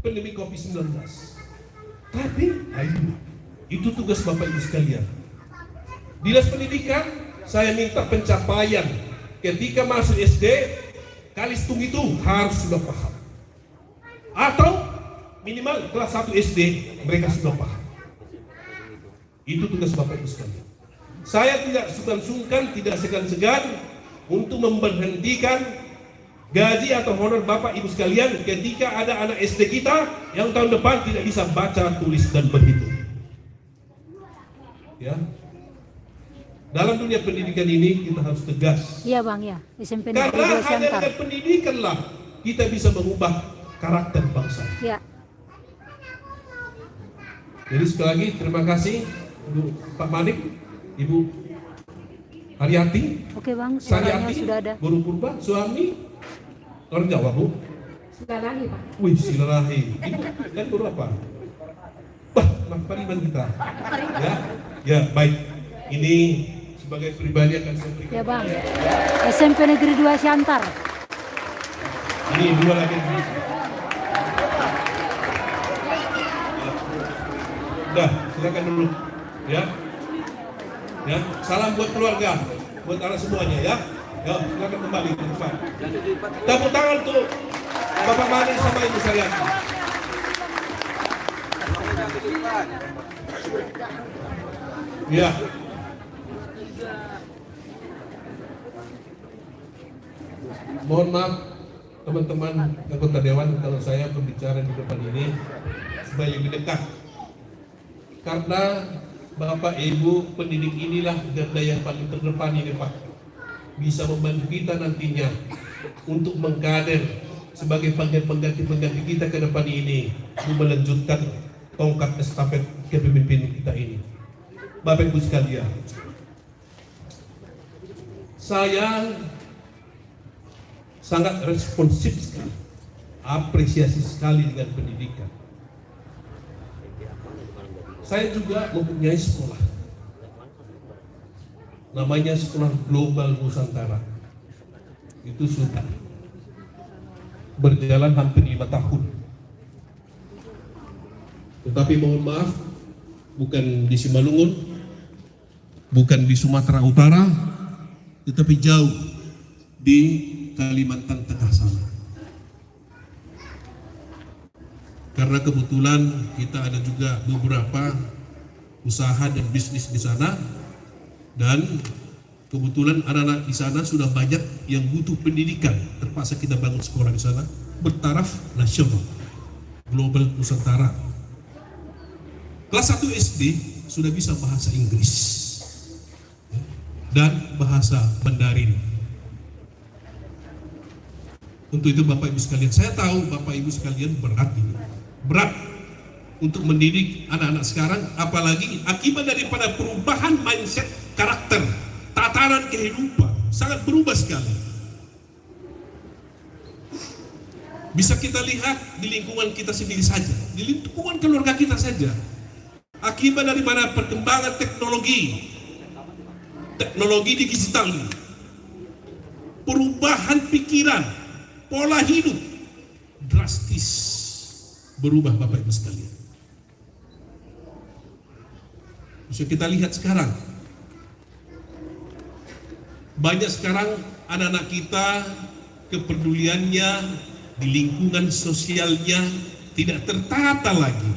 pandemi COVID-19. Tapi, ayo, itu tugas Bapak Ibu sekalian. Dinas Pendidikan, saya minta pencapaian ketika masuk SD, Kalistung itu harus sudah paham. Atau minimal kelas 1 SD mereka sudah paham. Itu tugas Bapak Ibu sekalian. Saya tidak sungkan-sungkan, tidak segan-segan untuk memberhentikan gaji atau honor Bapak Ibu sekalian ketika ada anak SD kita yang tahun depan tidak bisa baca, tulis, dan berhitung. Ya. Dalam dunia pendidikan ini kita harus tegas. Iya Bang, ya. SMP Karena Negeri 2 hanya Siantar. dengan pendidikanlah kita bisa mengubah karakter bangsa. Ya. Jadi sekali lagi terima kasih Ibu Pak Manik, Ibu Haryati, Oke Bang, suaranya Saryati, sudah ada. Guru Purba, Suami, orang Jawa Bu. Silalahi Pak. Wih, Silalahi. Ibu kan guru apa? Wah, Pariban kita. Ya, baik. Ini sebagai pribadi akan saya berikan. Ya Bang. SMP Negeri 2 Siantar. Ini dua lagi. Udah, silakan dulu. Ya. Ya, salam buat keluarga, buat anak semuanya ya. Ya, silakan kembali ke depan. Tepuk tangan untuk Bapak Manik sama Ibu Saryati. Ya. Mohon maaf teman-teman anggota dewan kalau saya berbicara di depan ini supaya lebih dekat. Karena Bapak Ibu pendidik inilah garda yang paling terdepan ini Pak. Bisa membantu kita nantinya untuk mengkader sebagai pengganti kita ke depan ini untuk melanjutkan tongkat estafet kepemimpinan kita ini. Bapak Ibu sekalian, saya sangat responsif sekali, apresiasi sekali dengan pendidikan. Saya juga mempunyai sekolah, namanya Sekolah Global Nusantara. Itu sudah berjalan hampir 5 tahun. Tetapi mohon maaf, bukan di Simalungun, bukan di Sumatera Utara, tetapi jauh di Kalimantan Tengah sana. Karena kebetulan kita ada juga beberapa usaha dan bisnis di sana, dan kebetulan anak-anak di sana sudah banyak yang butuh pendidikan. Terpaksa kita bangun sekolah di sana bertaraf nasional, Global Nusantara. Kelas 1 SD sudah bisa bahasa Inggris dan bahasa Mandarin. Untuk itu Bapak Ibu sekalian, saya tahu Bapak Ibu sekalian berat ini. Berat untuk mendidik anak-anak sekarang, apalagi akibat daripada perubahan mindset, karakter, tatanan kehidupan sangat berubah sekali. Bisa kita lihat di lingkungan kita sendiri saja, di lingkungan keluarga kita saja. Akibat daripada perkembangan teknologi digital ini, perubahan pikiran, pola hidup drastis berubah Bapak Ibu sekalian. Bisa kita lihat sekarang, banyak sekarang anak-anak kita kepeduliannya di lingkungan sosialnya tidak tertata lagi.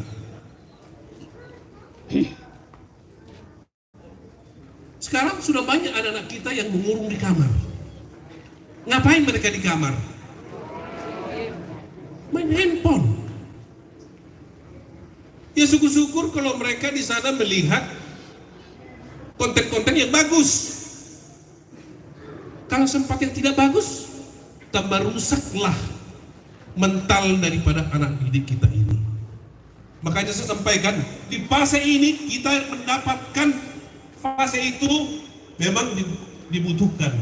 Sekarang sudah banyak anak-anak kita yang mengurung di kamar. Ngapain mereka di kamar? Main handphone. Ya syukur-syukur kalau mereka di sana melihat konten-konten yang bagus. Kalau sempat yang tidak bagus, tambah rusaklah mental daripada anak didik kita ini. Makanya saya sampaikan, di fase ini kita mendapatkan fase itu memang dibutuhkan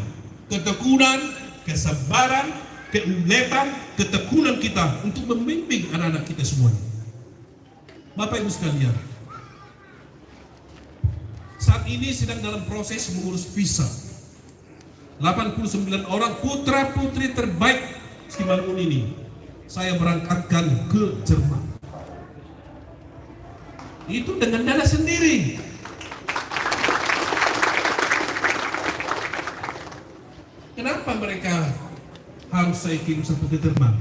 ketekunan, kesabaran, keuletan, ketekunan kita untuk membimbing anak-anak kita semua. Bapak Ibu sekalian, saat ini sedang dalam proses mengurus visa 89 orang putra putri terbaik Simalungun ini saya berangkatkan ke Jerman. Itu dengan dana sendiri. Kenapa mereka harus saya kirim sampai ke Jerman?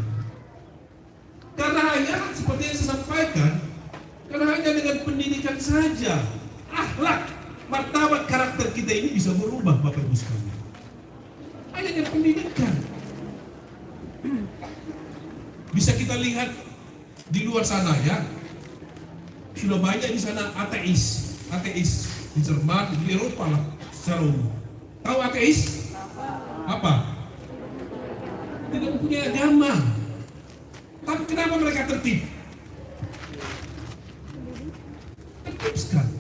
Karena hanya seperti yang saya sampaikan, karena hanya dengan pendidikan saja, akhlak, martabat karakter kita ini bisa berubah, Bapak Ibu sekalian. Hanya dengan pendidikan. Bisa kita lihat di luar sana ya, sudah banyak di sana ateis di Jerman, di Eropa lah secara umum. Tahu ateis? Apa? Tidak mempunyai agama. Tapi kenapa mereka tertib? Tertib sekali.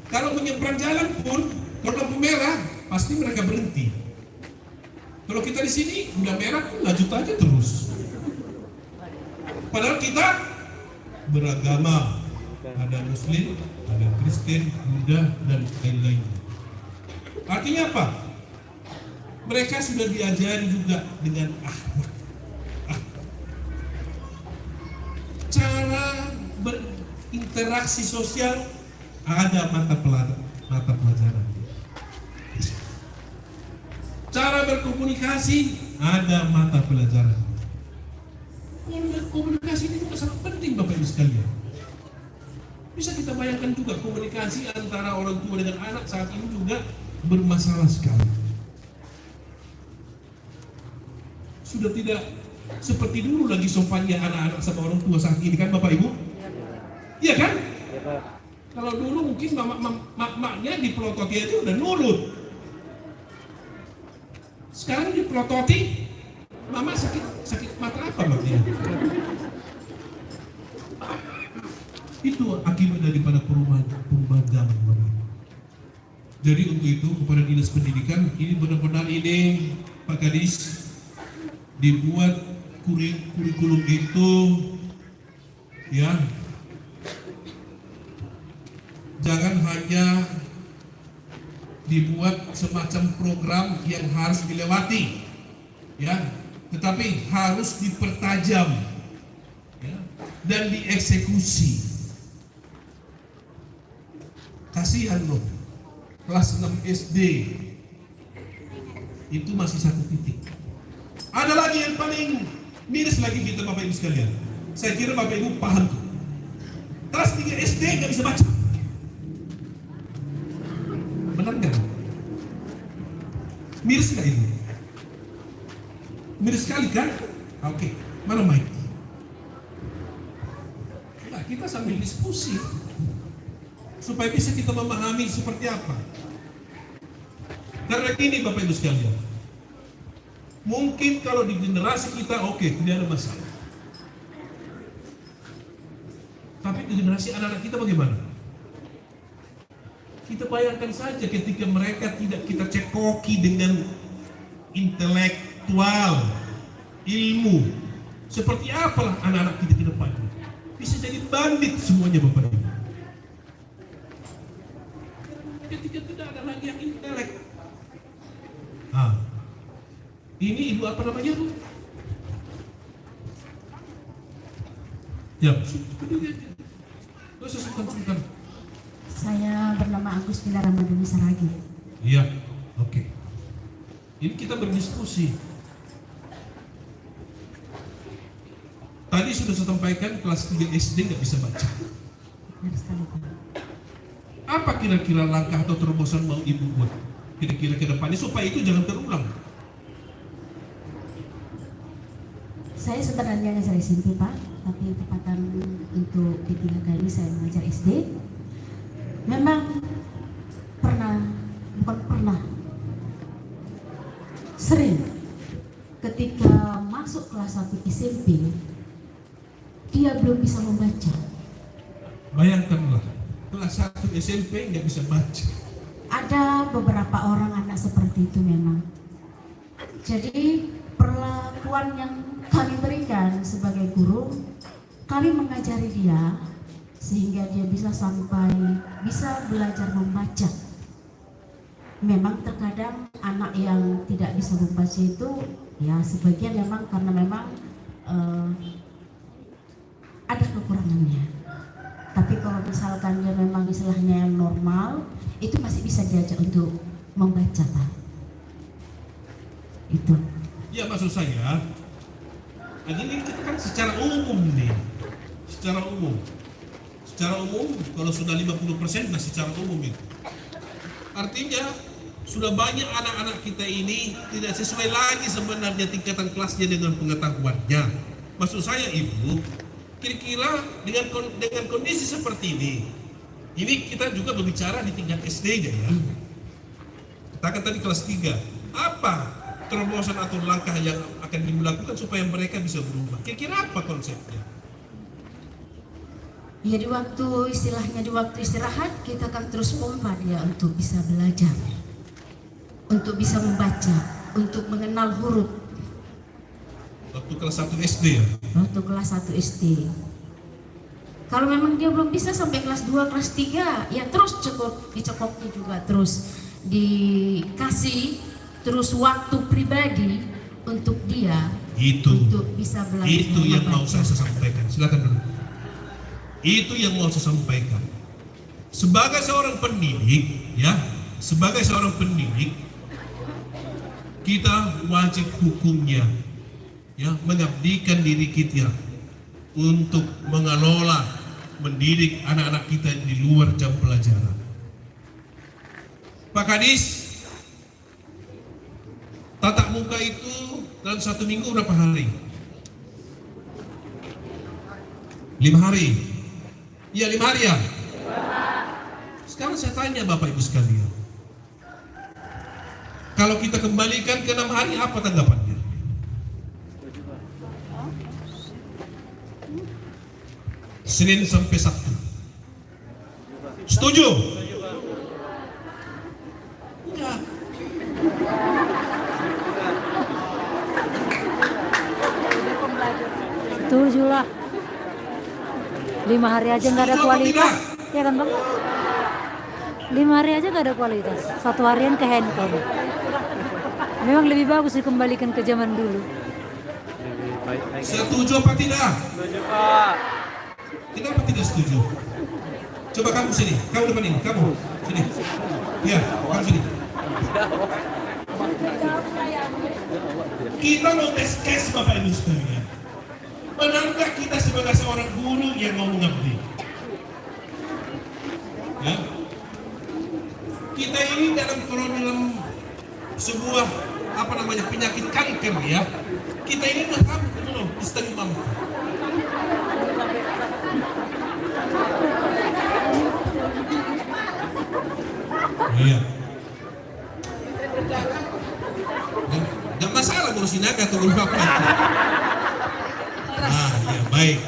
Kalau menyeberang jalan pun, kalau lampu merah, pasti mereka berhenti. Kalau kita di sini udah merah, lanjut aja terus. Padahal kita beragama, ada Muslim, ada Kristen, Buddha, dan lain-lain. Artinya apa? Mereka sudah diajari juga dengan akhlak. Cara berinteraksi sosial, ada mata pelajaran. Cara berkomunikasi, ada mata pelajaran. Komunikasi ini juga sangat penting, Bapak Ibu sekalian. Bisa kita bayangkan juga komunikasi antara orang tua dengan anak saat ini juga bermasalah sekali. Sudah tidak seperti dulu lagi sopannya anak-anak sama orang tua saat ini, kan Bapak Ibu? Iya kan? Kalau dulu mungkin maknya dipelototi aja udah nurut. Sekarang dipelototi, mama sakit mata apa maknya? Itu akibat daripada perubahan zaman, Bapak. Jadi untuk itu kepada Dinas Pendidikan ini benar-benar ini Pak Kadis dibuat kurikulum itu ya, jangan hanya dibuat semacam program yang harus dilewati ya, tetapi harus dipertajam ya, dan dieksekusi. Kasihan loh, kelas 6 SD itu masih satu titik. Ada lagi yang paling miris lagi kita, Bapak Ibu sekalian. Saya kira Bapak Ibu paham tuh. Kelas 3 SD nggak bisa baca. Benar nggak? Miris nggak ini? Miris sekali kan? Oke, mana mic? Nah, kita sambil diskusi supaya bisa kita memahami seperti apa. Karena gini Bapak Ibu sekalian, mungkin kalau di generasi kita oke, tidak ada masalah. Tapi di generasi anak-anak kita bagaimana? Kita bayangkan saja ketika mereka tidak kita cekoki dengan intelektual, ilmu, seperti apalah anak-anak kita ke depan. Bisa jadi bandit semuanya Bapak Ibu. Ketika tidak ada lagi yang intelek. Ini ibu apa namanya Bu? Ya, sungkan. Saya bernama Agus Bila Ramadhani Saragi. Iya, oke. Ini kita berdiskusi. Tadi sudah saya sampaikan kelas 3 SD nggak bisa baca. Benar sekali, Pak. Apa kira-kira langkah atau terobosan mau ibu buat kira-kira ke depannya supaya itu jangan terulang? Saya sebenarnya ngajar SMP, Pak, tapi tempatan untuk P3K ini saya mengajar SD. Memang sering ketika masuk kelas 1 SMP dia belum bisa membaca. Bayangkanlah, kelas 1 SMP nggak bisa baca. Ada beberapa orang anak seperti itu memang. Jadi perlakuan yang kami berikan sebagai guru, kami mengajari dia sehingga dia bisa bisa belajar membaca. Memang terkadang anak yang tidak bisa membaca itu ya sebagian memang karena memang eh, ada kekurangannya. Tapi kalau misalkan dia memang istilahnya yang normal, itu masih bisa diajak untuk membaca, Pak. Itu. Ya maksud saya, ini kita kan secara umum nih, secara umum, kalau sudah 50% nah secara umum itu. Artinya sudah banyak anak-anak kita ini tidak sesuai lagi sebenarnya tingkatan kelasnya dengan pengetahuannya. Maksud saya Ibu, kira-kira dengan kondisi seperti ini kita juga berbicara di tingkat SD aja ya. Katakan tadi kelas 3, apa terobosan atau langkah yang akan dilakukan supaya mereka bisa berubah? Kira-kira apa konsepnya? Ya di waktu istirahat kita akan terus pompa dia untuk bisa belajar, untuk bisa membaca, untuk mengenal huruf. Waktu kelas 1 SD ya? Waktu kelas 1 SD. Kalau memang dia belum bisa sampai kelas 2, kelas 3, ya terus cukup dicekoknya juga, terus dikasih terus waktu pribadi untuk dia untuk bisa belajar. Itu yang mau membaca. saya sampaikan. Silakan dulu. Itu yang mau saya sampaikan. Sebagai seorang pendidik, ya, kita wajib hukumnya, ya, mengabdikan diri kita untuk mengelola, mendidik anak-anak kita di luar jam pelajaran. Pak Kadis, tatap muka itu dalam 1 minggu berapa hari? 5 hari. Iya 5 hari ya. Sekarang saya tanya Bapak Ibu sekalian, kalau kita kembalikan ke 6 hari apa tanggapannya? Senin sampai Sabtu. Setuju? Enggak. Setuju lah. 5 hari aja nggak ada kualitas, ya kan Bang? 5 hari aja nggak ada kualitas. 1 harian ke handphone. Memang lebih bagus dikembalikan ke zaman dulu. Setuju apa tidak? Setuju, Pak. Kenapa tidak setuju? Coba kamu sini, kamu depan ini, kamu sini. Ya, kamu sini. Kita mau tes case Bapak Ibu sekalian. Benarkah kita sebagai seorang guru yang mau mengabdi? Ya. Kita ini dalam sebuah penyakit kanker ya. Kita ini belum setengah mampu. Iya. Gak masalah ngurusin naga atau ngurus apa. Ya baik.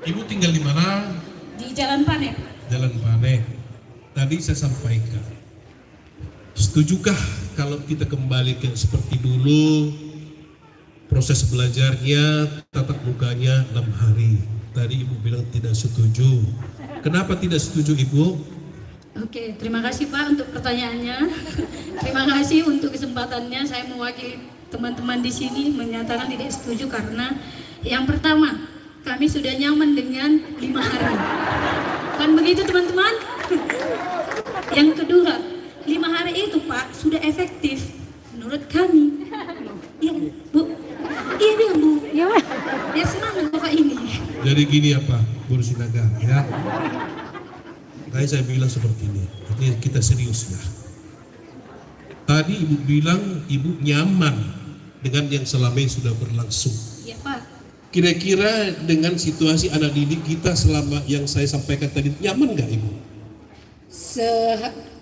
Ibu tinggal di mana? Di Jalan Panen. Jalan Panen. Tadi saya sampaikan. Setujukah kalau kita kembali ke seperti dulu, proses belajarnya, tatap mukanya 6 hari. Tadi Ibu bilang tidak setuju. Kenapa tidak setuju Ibu? Oke, terima kasih Pak untuk pertanyaannya. Terima kasih untuk kesempatannya. Saya mewakili teman-teman di sini menyatakan tidak setuju karena yang pertama, kami sudah nyaman dengan 5 hari. Kan begitu teman-teman? Yang kedua, 5 hari itu Pak sudah efektif menurut kami. Iya Bu? Iya bilang Bu. Ya, Ya semangat Bapak ini. Jadi gini apa, Bu Rusinaga ya. Tadi saya bilang seperti ini, artinya kita serius ya. Tadi Ibu bilang Ibu nyaman dengan yang selama ini sudah berlangsung. Iya Pak. Kira-kira dengan situasi anak didik kita selama yang saya sampaikan tadi, nyaman nggak Ibu?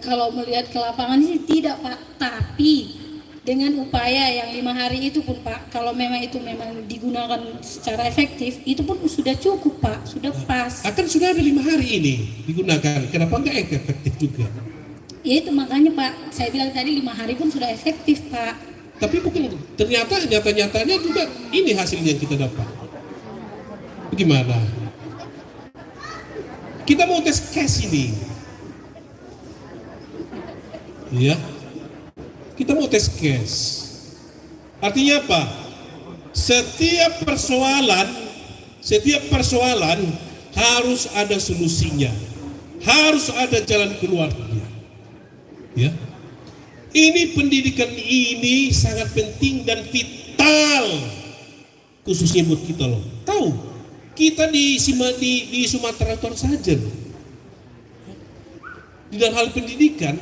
Kalau melihat ke lapangan sih tidak Pak, tapi dengan upaya yang 5 hari itu pun Pak, kalau memang itu memang digunakan secara efektif, itu pun sudah cukup Pak, sudah pas. Akan sudah ada 5 hari ini digunakan, kenapa nggak efektif juga? Ya itu makanya Pak, saya bilang tadi 5 hari pun sudah efektif Pak. Tapi bukan, ternyata nyata-nyatanya juga ini hasilnya yang kita dapat. Bagaimana? Kita mau tes case ini, ya. Kita mau tes case. Artinya apa? Setiap persoalan harus ada solusinya, harus ada jalan keluarnya. Ya, ini pendidikan ini sangat penting dan vital, khususnya buat kita loh. Tahu, kita di Sumatera Utara saja loh. Di dalam hal pendidikan,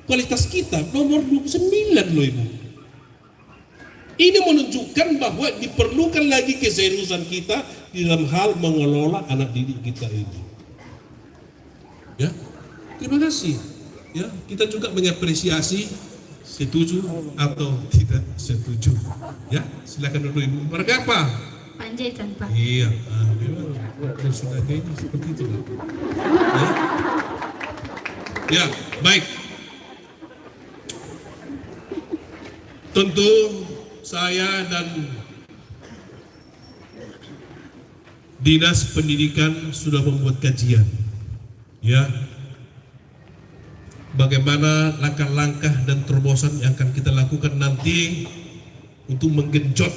kualitas kita nomor 29 loh Ibu. Ini menunjukkan bahwa diperlukan lagi keseriusan kita di dalam hal mengelola anak didik kita ini. Ya, terima kasih. Ya, kita juga mengapresiasi setuju atau tidak setuju. Ya, silakan dulu Ibu. Mereka apa? Panjaitan Pak. Iya, memang sudah kayaknya seperti itu. Ya, ya baik. Tentu saya dan Dinas Pendidikan sudah membuat kajian, ya, bagaimana langkah-langkah dan terobosan yang akan kita lakukan nanti untuk menggenjot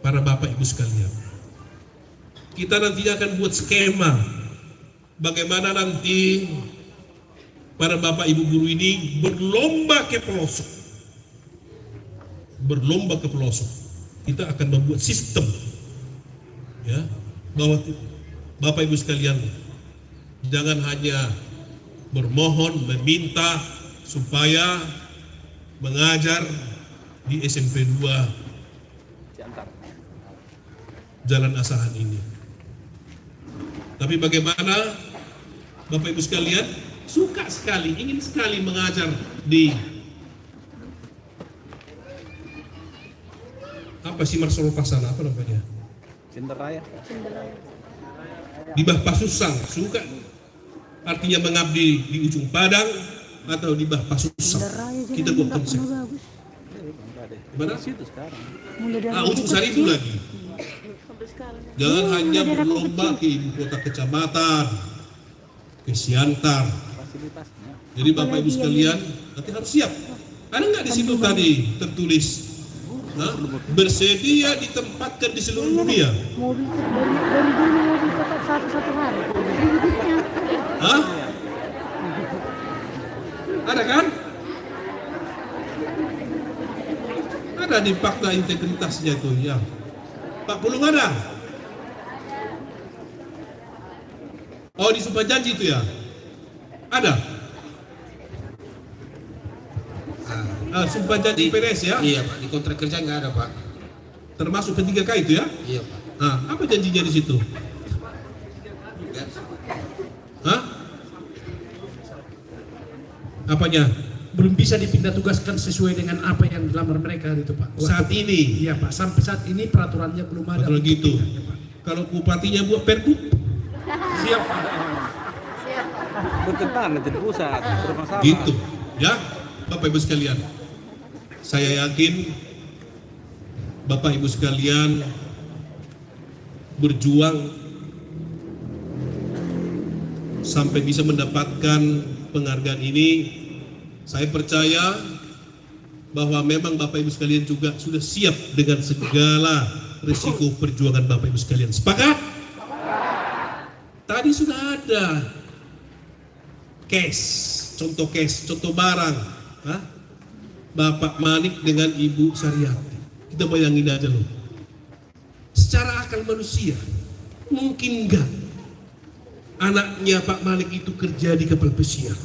para Bapak Ibu sekalian. Kita nantinya akan buat skema bagaimana nanti para Bapak Ibu guru ini berlomba ke pelosok. Kita akan membuat sistem, ya, bahwa Bapak Ibu sekalian jangan hanya bermohon meminta supaya mengajar di SMP 2 Jalan Asahan ini, tapi bagaimana Bapak Ibu sekalian suka sekali, ingin sekali mengajar di apa sih Marsolo Pasana, apa namanya? Cinderaya. Di Bah Pasusang, suka artinya mengabdi di ujung Padang atau di Bah Pasusang. Kita buat konsep. Gimana? Situ sekarang. Ujung Sari itu lagi. Jangan hanya berlomba ke ibu kota kecamatan, ke Siantar. Fasilitasnya. Jadi Bapak Ibu sekalian nanti harus siap. Ada nggak di situ tadi tertulis? Bersedia ditempatkan di seluruh dunia. Mobil dari dulu mobil cepat satu hari. Hah? Ada kan? Ada di fakta integritasnya itu ya. Pak Pulung ada? Oh, di Sumpah Janji itu ya? Ada? Sumpah Janji PNS ya? Iya Pak, di kontrak kerja nggak ada Pak. Termasuk P3K itu ya? Iya Pak. Nah, apa janjinya di situ? Ya. Hah? Apanya? Belum bisa dipindah tugaskan sesuai dengan apa yang dilamar mereka itu Pak. Saat ini? Iya Pak, sampai saat ini peraturannya belum ada. Betul gitu. Kalau bupatinya buat perbu? Siap Pak. Bertentangan jadi pusat, bermasalah. Gitu, ya, Bapak Ibu sekalian. Saya yakin Bapak Ibu sekalian berjuang sampai bisa mendapatkan penghargaan ini. Saya percaya bahwa memang Bapak Ibu sekalian juga sudah siap dengan segala risiko perjuangan Bapak Ibu sekalian. Sepakat? Tadi sudah ada case, contoh barang. Hah? Bapak Manik dengan Ibu Saryati. Kita bayangin aja loh. Secara akal manusia, mungkin enggak anaknya Pak Malik itu kerja di kapal pesiar.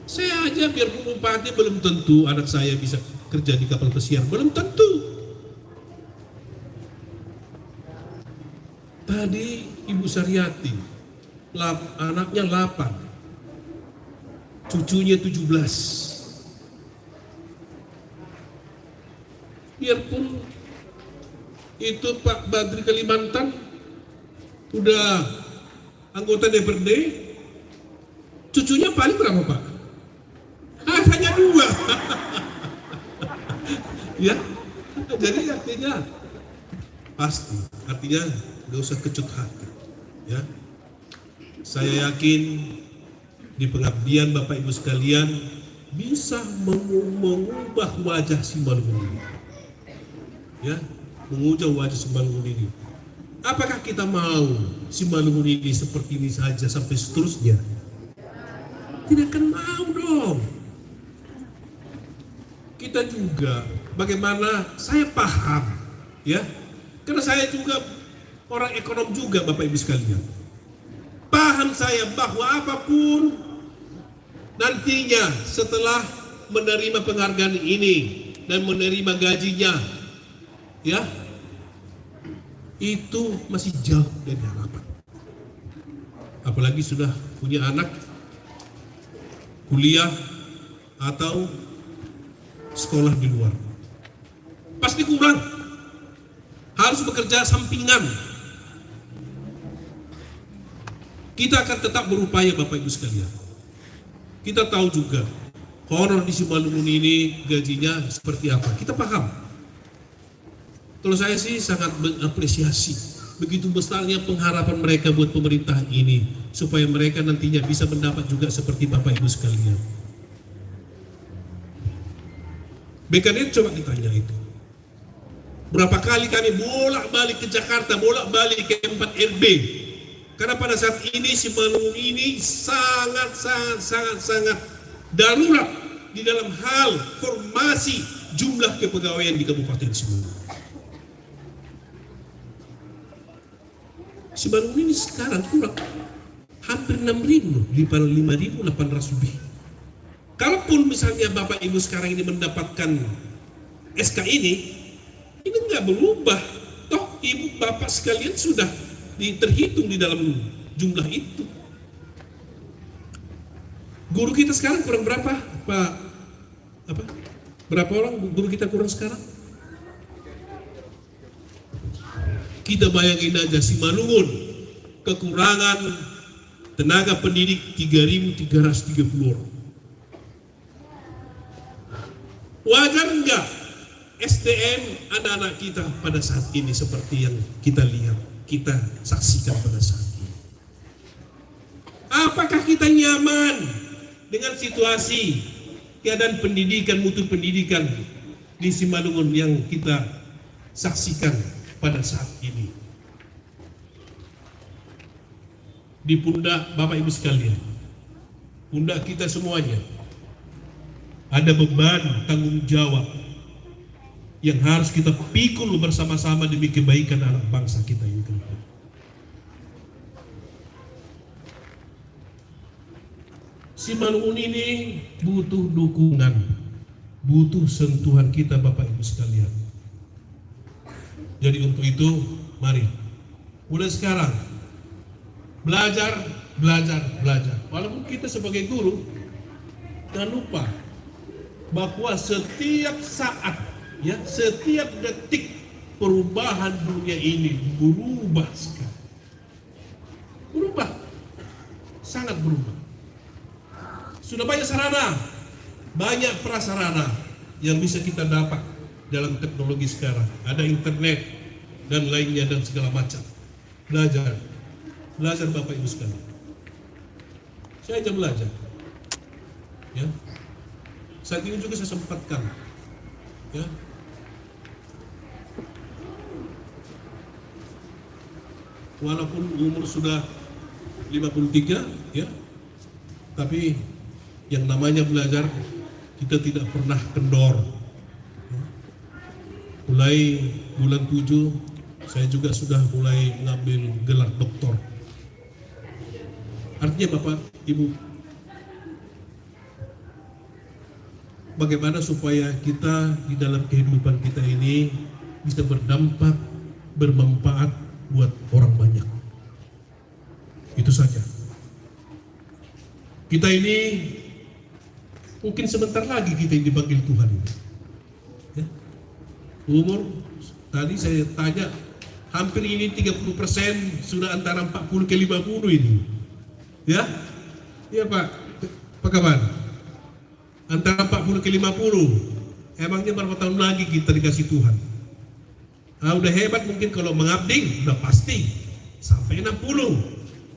Saya aja biar bupati belum tentu anak saya bisa kerja di kapal pesiar, belum tentu. Tadi Ibu Saryati, anaknya 8. Cucunya 17. Biarpun itu Pak Badri Kalimantan udah anggota DPRD, cucunya paling berapa Pak? Hanya 2. Ya, jadi artinya pasti, artinya gak usah kecut hati. Ya, saya yakin di pengabdian Bapak Ibu sekalian bisa mengubah wajah si malu ini. ya, menghujau wajah Simalungun ini. Apakah kita mau Simalungun ini seperti ini saja sampai seterusnya? Tidak akan mau dong. Kita juga, bagaimana saya paham, ya, karena saya juga orang ekonom juga, Bapak Ibu sekalian. Paham saya bahwa apapun nantinya setelah menerima penghargaan ini dan menerima gajinya, ya, itu masih jauh dari harapan. Apalagi sudah punya anak, kuliah atau sekolah di luar, pasti kurang. Harus bekerja sampingan. Kita akan tetap berupaya, Bapak Ibu sekalian. Kita tahu juga honor di Simalungun ini gajinya seperti apa. Kita paham. Kalau saya sih sangat mengapresiasi begitu besarnya pengharapan mereka buat pemerintahan ini, supaya mereka nantinya bisa mendapat juga seperti Bapak Ibu sekalian. BKD coba ditanya itu. Berapa kali kami bolak-balik ke Jakarta, bolak-balik ke 4 RB. Karena pada saat ini Simalungun ini sangat darurat di dalam hal formasi jumlah kepegawaian di Kabupaten Simalungun. Simalungun ini sekarang kurang hampir 6.000, 5.800 lebih. Kalaupun misalnya Bapak Ibu sekarang ini mendapatkan SK ini nggak berubah. Toh Ibu Bapak sekalian sudah terhitung di dalam jumlah itu. Guru kita sekarang kurang berapa, Pak? Berapa orang guru kita kurang sekarang? Kita bayangin aja Simalungun kekurangan tenaga pendidik 3.330 orang. Wajar enggak SDM anak-anak kita pada saat ini seperti yang kita lihat, kita saksikan pada saat ini? Apakah kita nyaman dengan situasi keadaan pendidikan, mutu pendidikan di Simalungun yang kita saksikan pada saat ini? Di pundak Bapak Ibu sekalian, pundak kita semuanya ada beban tanggung jawab yang harus kita pikul bersama-sama demi kebaikan anak bangsa kita ini ke depan. Simalungun ini butuh dukungan, butuh sentuhan kita Bapak Ibu sekalian. Jadi untuk itu, mari mulai sekarang belajar. Walaupun kita sebagai guru, jangan lupa bahwa setiap saat, ya, setiap detik perubahan dunia ini berubah sekali. Berubah, sangat berubah. Sudah banyak sarana, banyak prasarana yang bisa kita dapat dalam teknologi sekarang. Ada internet dan lainnya dan segala macam. Belajar Bapak Ibu sekalian. Saya aja belajar, ya. Saat ini juga saya sempatkan, ya, walaupun umur sudah 53, ya, tapi yang namanya belajar kita tidak pernah kendor. Mulai bulan 7 saya juga sudah mulai mengambil gelar doktor. Artinya Bapak Ibu, bagaimana supaya kita di dalam kehidupan kita ini bisa berdampak, bermanfaat buat orang banyak. Itu saja. Kita ini mungkin sebentar lagi kita yang dipanggil Tuhan. Ya. Umur tadi saya tanya, hampir ini 30% sudah antara 40 ke 50 ini. Ya, iya Pak, apa kabar? Antara 40 ke 50, emangnya berapa tahun lagi kita dikasih Tuhan? Nah, udah hebat mungkin kalau mengabdi, udah pasti sampai 60.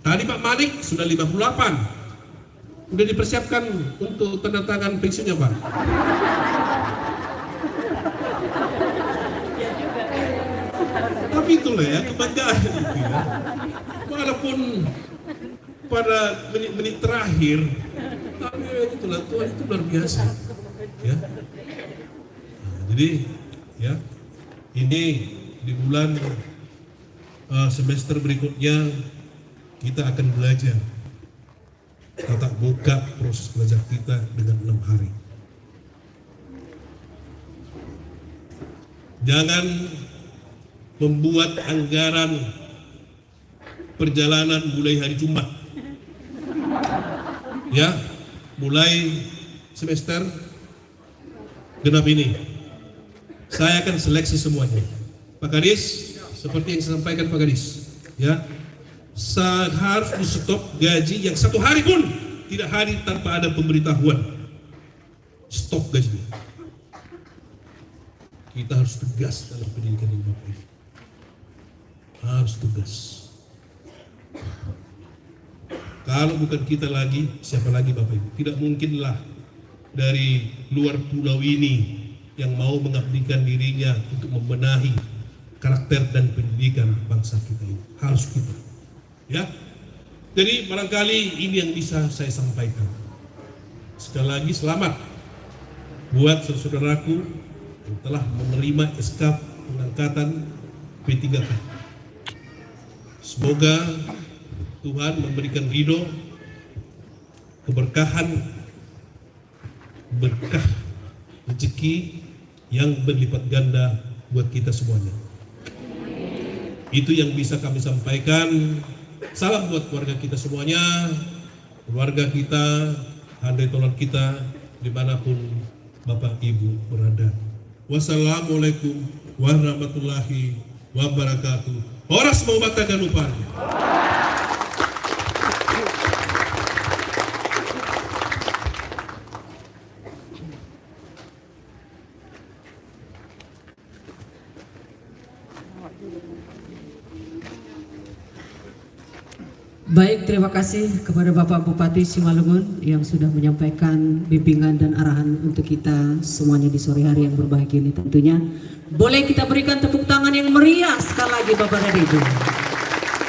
Tadi Pak Manik sudah 58. Udah dipersiapkan untuk tanda tangan pensiunnya Pak? Tapi itulah ya kebanggaan itu ya. Walaupun pada menit-menit terakhir, tapi ya itulah Tuhan itu luar biasa. Ya. Nah, jadi ya ini di bulan semester berikutnya kita akan belajar tatap muka proses belajar kita dengan 6 hari. Jangan membuat anggaran perjalanan mulai hari Jumat. Ya, mulai semester genap ini. Saya akan seleksi semuanya. Pak Kadis, seperti yang saya sampaikan Pak Kadis, ya, harus di stop gaji yang 1 hari pun tidak hadir tanpa ada pemberitahuan. Stop gajinya. Kita harus tegas dalam pendidikan ini Bapak Ibu. Harus tegas. Kalau bukan kita lagi, siapa lagi Bapak Ibu? Tidak mungkinlah dari luar pulau ini yang mau mengabdikan dirinya untuk membenahi karakter dan pendidikan bangsa kita ini. Harus kita. Ya. Jadi barangkali ini yang bisa saya sampaikan. Sekali lagi selamat buat saudaraku yang telah menerima SK pengangkatan P3K. Semoga Tuhan memberikan ridho, keberkahan, berkah, rezeki yang berlipat ganda buat kita semuanya. Itu yang bisa kami sampaikan. Salam buat keluarga kita semuanya, keluarga kita, handai tolan kita, dimanapun Bapak Ibu berada. Wassalamualaikum warahmatullahi wabarakatuh. Horas mau batakan upah. Baik, terima kasih kepada Bapak Bupati Simalungun yang sudah menyampaikan bimbingan dan arahan untuk kita semuanya di sore hari yang berbahagia ini tentunya. Boleh kita berikan tepuk tangan yang meriah sekali lagi Bapak dan Ibu.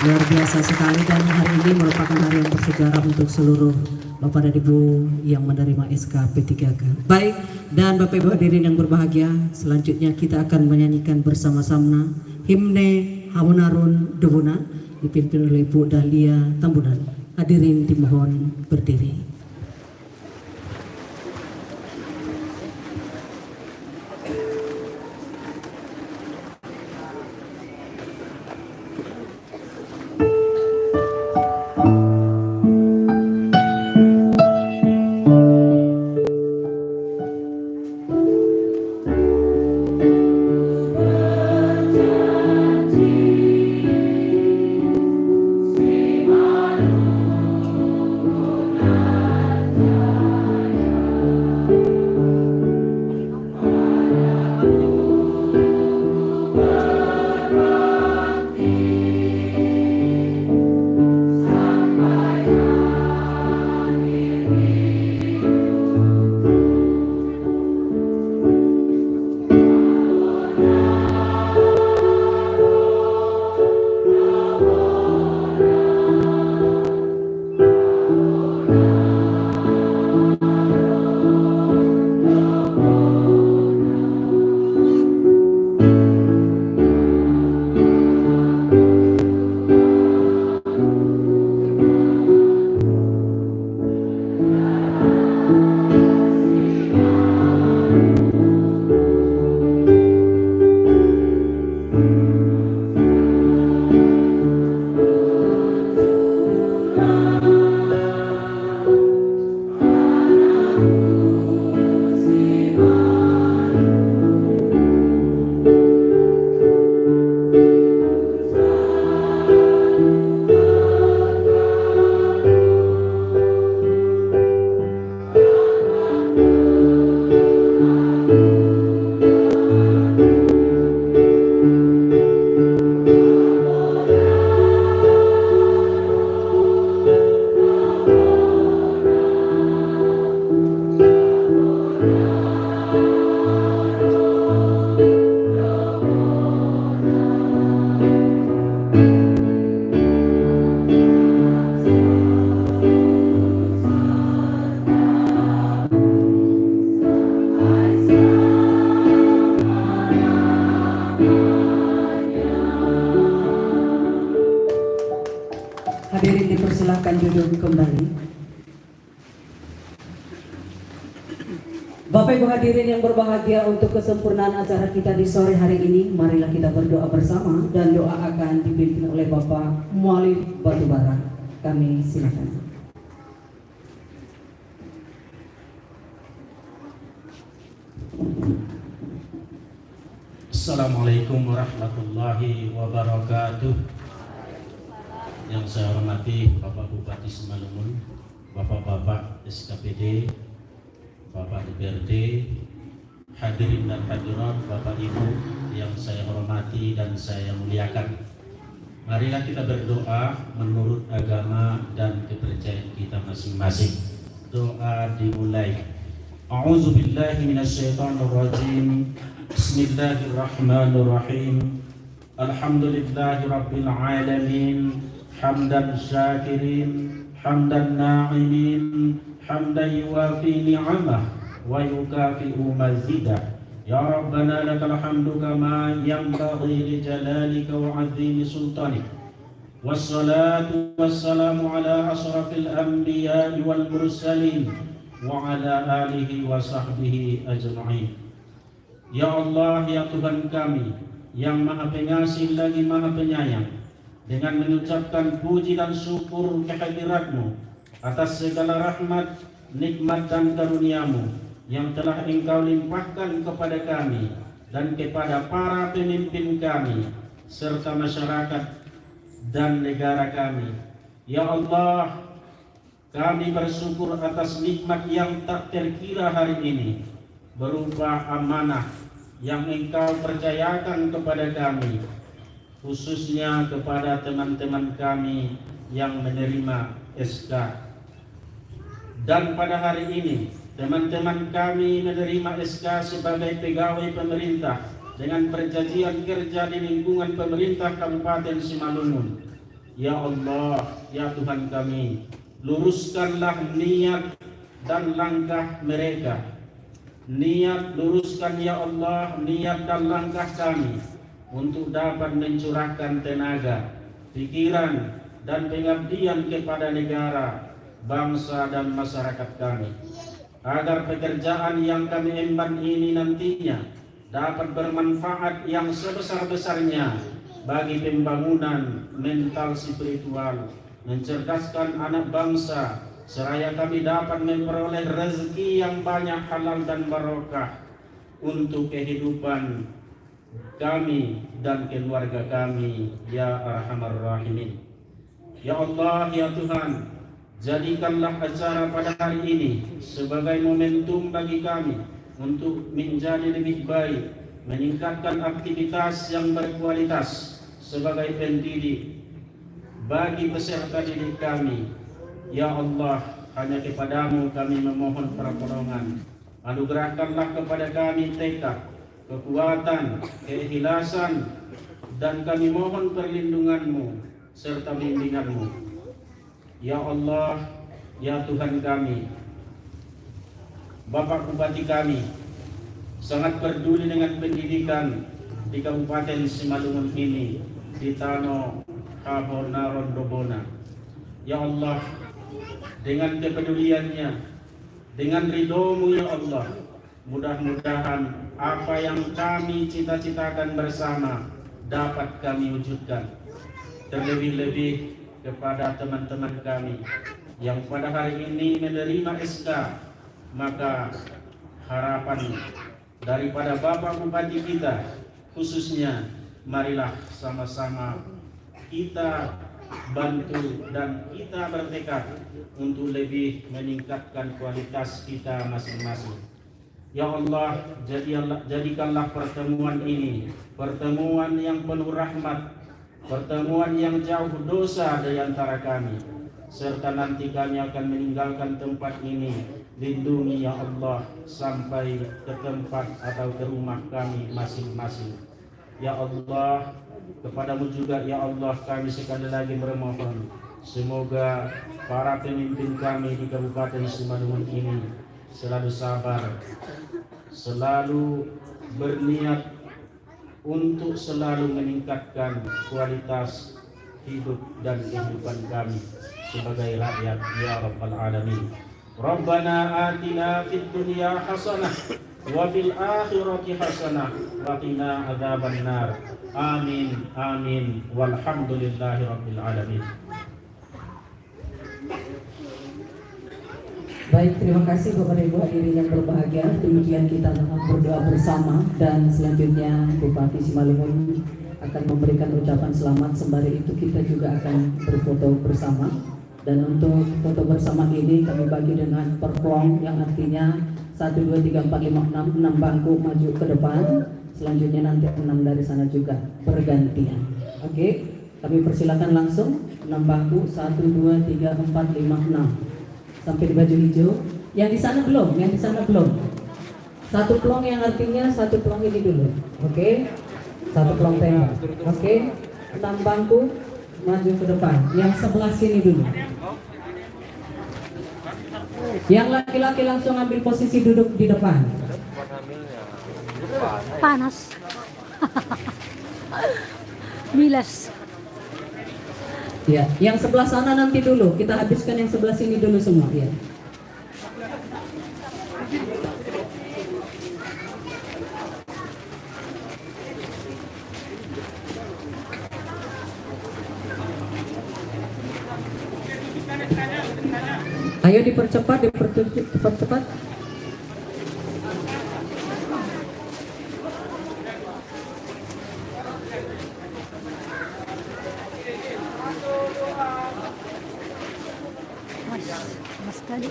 Luar biasa sekali, dan hari ini merupakan hari yang bersejarah untuk seluruh Bapak dan Ibu yang menerima SK P3K. Baik, dan Bapak Ibu hadirin yang berbahagia, selanjutnya kita akan menyanyikan bersama-sama himne Hamunarun Dewuna dipimpin oleh Ibu Dahlia Tambunan. Hadirin dimohon berdiri. Simalungun Bapak Ibu hadirin yang berbahagia, untuk kesempurnaan acara kita di sore hari ini, marilah kita berdoa bersama, dan doa akan dipimpin oleh Bapak Muallim Batubara. Kami silakan. Assalamualaikum warahmatullahi wabarakatuh. Yang saya hormati Bapak Bupati Simalungun, Bapak-bapak SKPD, Bapak DPRD, hadirin dan hadirat, Bapak Ibu yang saya hormati dan saya muliakan. Marilah kita berdoa menurut agama dan kepercayaan kita masing-masing. Doa dimulai. A'udzu billahi minasyaitonir rajim. Bismillahirrahmanirrahim. Alhamdulillahirabbil alamin. Hamdan syakirin, hamdan na'imin, hamdan yuwafi ni'amah wa yukafi'u mazidah. Ya Rabbana lakal hamdu kama yanbaghi li jalalika wa 'azimi sultanik. Wassalatu wassalamu ala asrafil anbiya'i wal mursalin wa ala alihi wa sahbihi ajma'in. Ya Allah, ya Tuhan kami yang Maha Pengasih lagi Maha Penyayang, dengan mengucapkan puji dan syukur kehadirat-Mu atas segala rahmat, nikmat dan karunia-Mu yang telah Engkau limpahkan kepada kami dan kepada para pemimpin kami serta masyarakat dan negara kami. Ya Allah, kami bersyukur atas nikmat yang tak terkira hari ini, berupa amanah yang Engkau percayakan kepada kami, khususnya kepada teman-teman kami yang menerima SK. Dan pada hari ini, teman-teman kami menerima SK sebagai pegawai pemerintah dengan perjanjian kerja di lingkungan pemerintah Kabupaten Simalungun. Ya Allah, ya Tuhan kami, luruskanlah niat dan langkah mereka. Luruskan ya Allah niat dan langkah kami untuk dapat mencurahkan tenaga, pikiran, dan pengabdian kepada negara, bangsa, dan masyarakat kami, agar pekerjaan yang kami emban ini nantinya dapat bermanfaat yang sebesar-besarnya bagi pembangunan mental spiritual, mencerdaskan anak bangsa, seraya kami dapat memperoleh rezeki yang banyak, halal dan barokah untuk kehidupan kami dan keluarga kami, ya Arhamar Rahimin. Ya Allah, ya Tuhan, jadikanlah acara pada hari ini sebagai momentum bagi kami untuk menjadi lebih baik, meningkatkan aktivitas yang berkualitas sebagai pendidik bagi peserta didik kami. Ya Allah, hanya kepadamu kami memohon pertolongan. Anugerahkanlah kepada kami tekad, kekuatan, keikhlasan, dan kami mohon perlindungan-Mu serta bimbingan-Mu. Ya Allah, ya Tuhan kami, Bapak Bupati kami sangat peduli dengan pendidikan di Kabupaten Simalungun ini, di Tano Habona Rondobona. Ya Allah, dengan kepeduliannya, dengan ridho-Mu ya Allah, mudah-mudahan apa yang kami cita-citakan bersama dapat kami wujudkan. Terlebih-lebih kepada teman-teman kami yang pada hari ini menerima SK, maka harapan daripada Bapak Bupati kita khususnya, marilah sama-sama kita bantu dan kita bertekad untuk lebih meningkatkan kualitas kita masing-masing. Ya Allah, jadikanlah pertemuan ini pertemuan yang penuh rahmat, pertemuan yang jauh dosa dari antara kami, serta nanti kami akan meninggalkan tempat ini. Lindungi ya Allah sampai ke tempat atau ke rumah kami masing-masing. Ya Allah, kepadamu juga ya Allah kami sekali lagi bermohon, semoga para pemimpin kami di Kabupaten Simalungun ini selalu sabar, selalu berniat untuk selalu meningkatkan kualitas hidup dan kehidupan kami sebagai rakyat, ya Rabbal Alamin. Rabbana atina fid dunya hasanah wa fil akhirati hasanah wa qina adzabannar. Amin amin walhamdulillahi rabbil alamin. Baik, terima kasih Bapak Ibu hadirin yang berbahagia. Demikian kita berdoa bersama dan selanjutnya Bupati Simalungun akan memberikan ucapan selamat. Sembari itu kita juga akan berfoto bersama. Dan untuk foto bersama ini kami bagi dengan perplong yang artinya 1, 2, 3, 4, 5, 6 bangku maju ke depan. Selanjutnya nanti 6 dari sana juga bergantian. Oke, kami persilakan langsung 6 bangku 1, 2, 3, 4, 5, 6 sampai di baju hijau. Yang di sana belum, yang di sana belum. 1 plong yang artinya 1 plong ini dulu. Oke, 1 plong tembak. Oke, 6 bangku maju ke depan. Yang sebelah sini dulu. Yang laki-laki langsung ambil posisi duduk di depan. Panas. Milas. Ya, yang sebelah sana nanti dulu. Kita habiskan yang sebelah sini dulu semua. Ya. Ayo dipercepat, dipercepat. Mas sekali.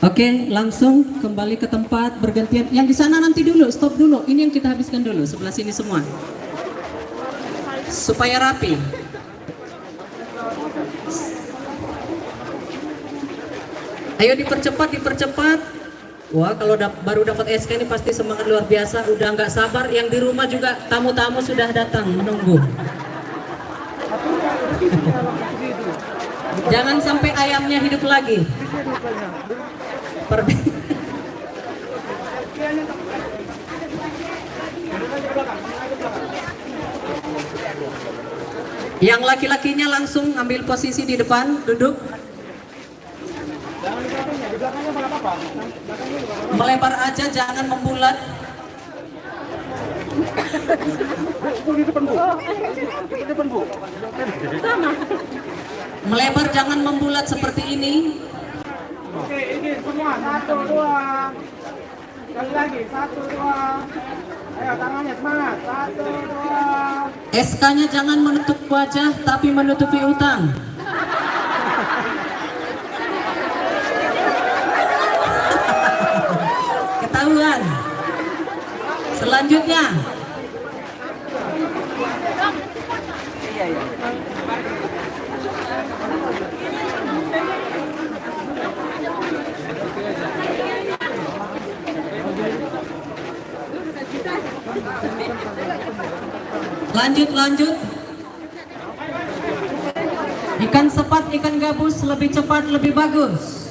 Oke, langsung kembali ke tempat bergantian. Yang di sana nanti dulu, stop dulu. Ini yang kita habiskan dulu, sebelah sini semua. Supaya rapi. Ayo dipercepat, dipercepat. Wah, kalau baru dapat SK ini pasti semangat luar biasa. Udah nggak sabar. Yang di rumah juga tamu-tamu sudah datang menunggu. Jangan sampai ayamnya hidup lagi. Yang laki-lakinya langsung ambil posisi di depan, duduk. Melebar aja, jangan membulat. Melebar, jangan membulat seperti ini. Oke, ini semua 1, 2. Sekali lagi 1, 2. Ayo tangannya semangat. 1, 2. SK-nya jangan menutup wajah tapi menutupi utang. Ketahuan. Selanjutnya. Lanjut. Ikan sepat, ikan gabus lebih cepat, lebih bagus.